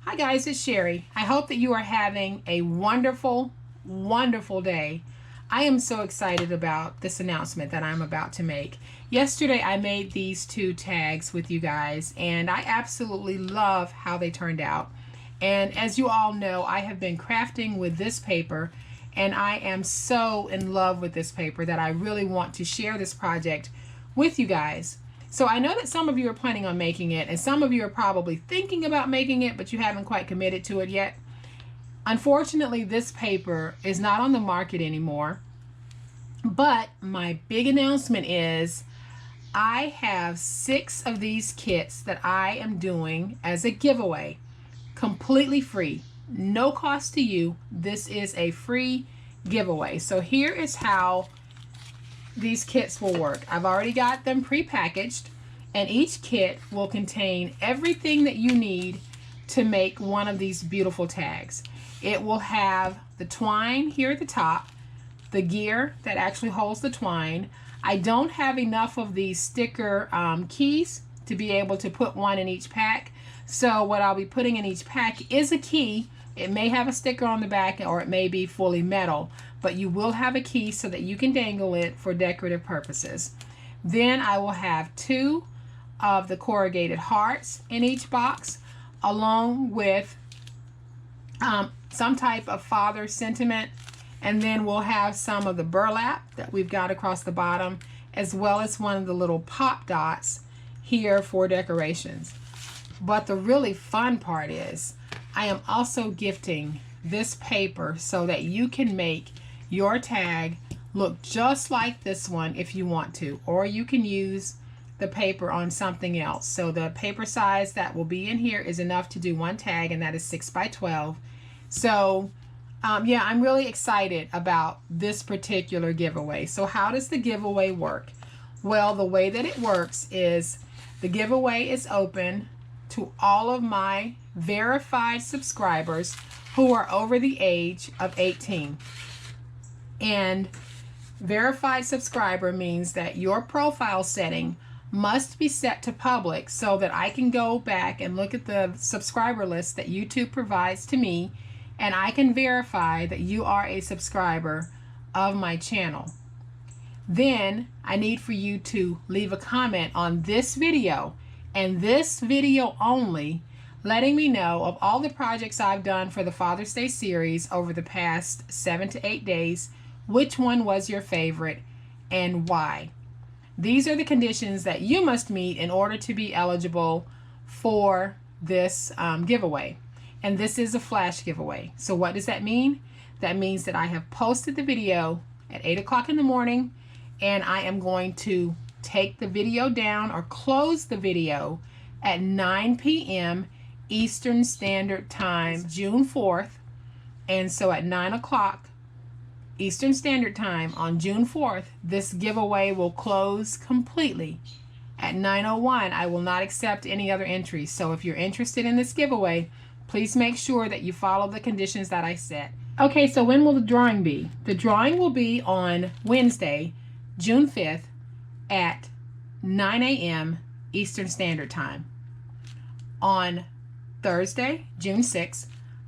Hi guys, it's Sherry. I hope that you are having a wonderful, wonderful day. I am so excited about this announcement that I'm about to make. Yesterday I made these two tags with you guys and I absolutely love how they turned out. And as you all know, I have been crafting with this paper and I am so in love with this paper that I really want to share this project with you guys. So I know that some of you are planning on making it and some of you are probably thinking about making it, but you haven't quite committed to it yet. Unfortunately, this paper is not on the market anymore, but my big announcement is I have 6 of these kits that I am doing as a giveaway, completely free, no cost to you. This is a free giveaway. So here is how these kits will work. I've already got them pre-packaged and each kit will contain everything that you need to make one of these beautiful tags. It will have the twine here at the top, the gear that actually holds the twine. I don't have enough of these sticker keys to be able to put one in each pack, so what I'll be putting in each pack is a key. It may have a sticker on the back or it may be fully metal, but you will have a key so that you can dangle it for decorative purposes. Then I will have 2 of the corrugated hearts in each box, along with some type of father sentiment, and then we'll have some of the burlap that we've got across the bottom, as well as one of the little pop dots here for decorations. But the really fun part is I am also gifting this paper so that you can make your tag look just like this one if you want to, or you can use the paper on something else. So the paper size that will be in here is enough to do one tag, and that is 6 by 12. So yeah, I'm really excited about this particular giveaway. So how does the giveaway work? Well, the way that it works is the giveaway is open to all of my verified subscribers who are over the age of 18. And verified subscriber means that your profile setting must be set to public so that I can go back and look at the subscriber list that YouTube provides to me, and I can verify that you are a subscriber of my channel. Then I need for you to leave a comment on this video, and this video only, letting me know of all the projects I've done for the Father's Day series over the past 7 to 8 days, which one was your favorite and why. These are the conditions that you must meet in order to be eligible for this giveaway. And this is a flash giveaway. So what does that mean? That means that I have posted the video at 8 o'clock in the morning, and I am going to take the video down or close the video at 9 p.m. Eastern Standard Time, June 4th. And so at 9 o'clock Eastern Standard Time on June 4th, this giveaway will close completely. At 9:01, I will not accept any other entries. So if you're interested in this giveaway, please make sure that you follow the conditions that I set. Okay, so when will the drawing be? The drawing will be on Wednesday, June 5th at 9 a.m. Eastern Standard Time. On Thursday, June 6th,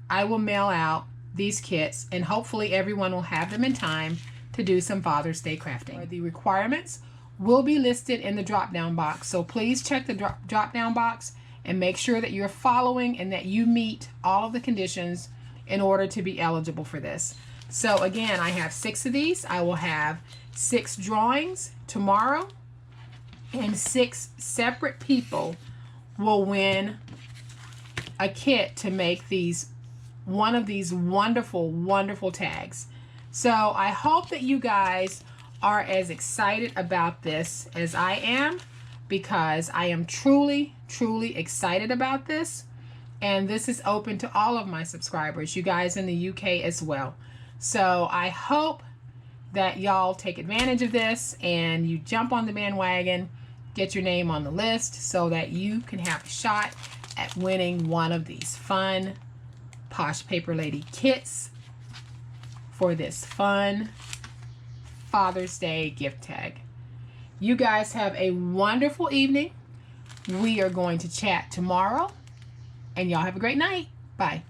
I will mail out these kits, and hopefully everyone will have them in time to do some Father's Day crafting. The requirements will be listed in the drop-down box, so please check the drop-down box and make sure that you're following and that you meet all of the conditions in order to be eligible for this. So again, I have 6 of these. I will have 6 drawings tomorrow, and 6 separate people will win a kit to make one of these wonderful, wonderful tags. So I hope that you guys are as excited about this as I am, because I am truly, truly excited about this. And this is open to all of my subscribers, you guys in the UK as well. So I hope that y'all take advantage of this and you jump on the bandwagon, get your name on the list so that you can have a shot at winning one of these fun Posh Paper Lady kits for this fun Father's Day gift tag. You guys have a wonderful evening. We are going to chat tomorrow, and y'all have a great night. Bye.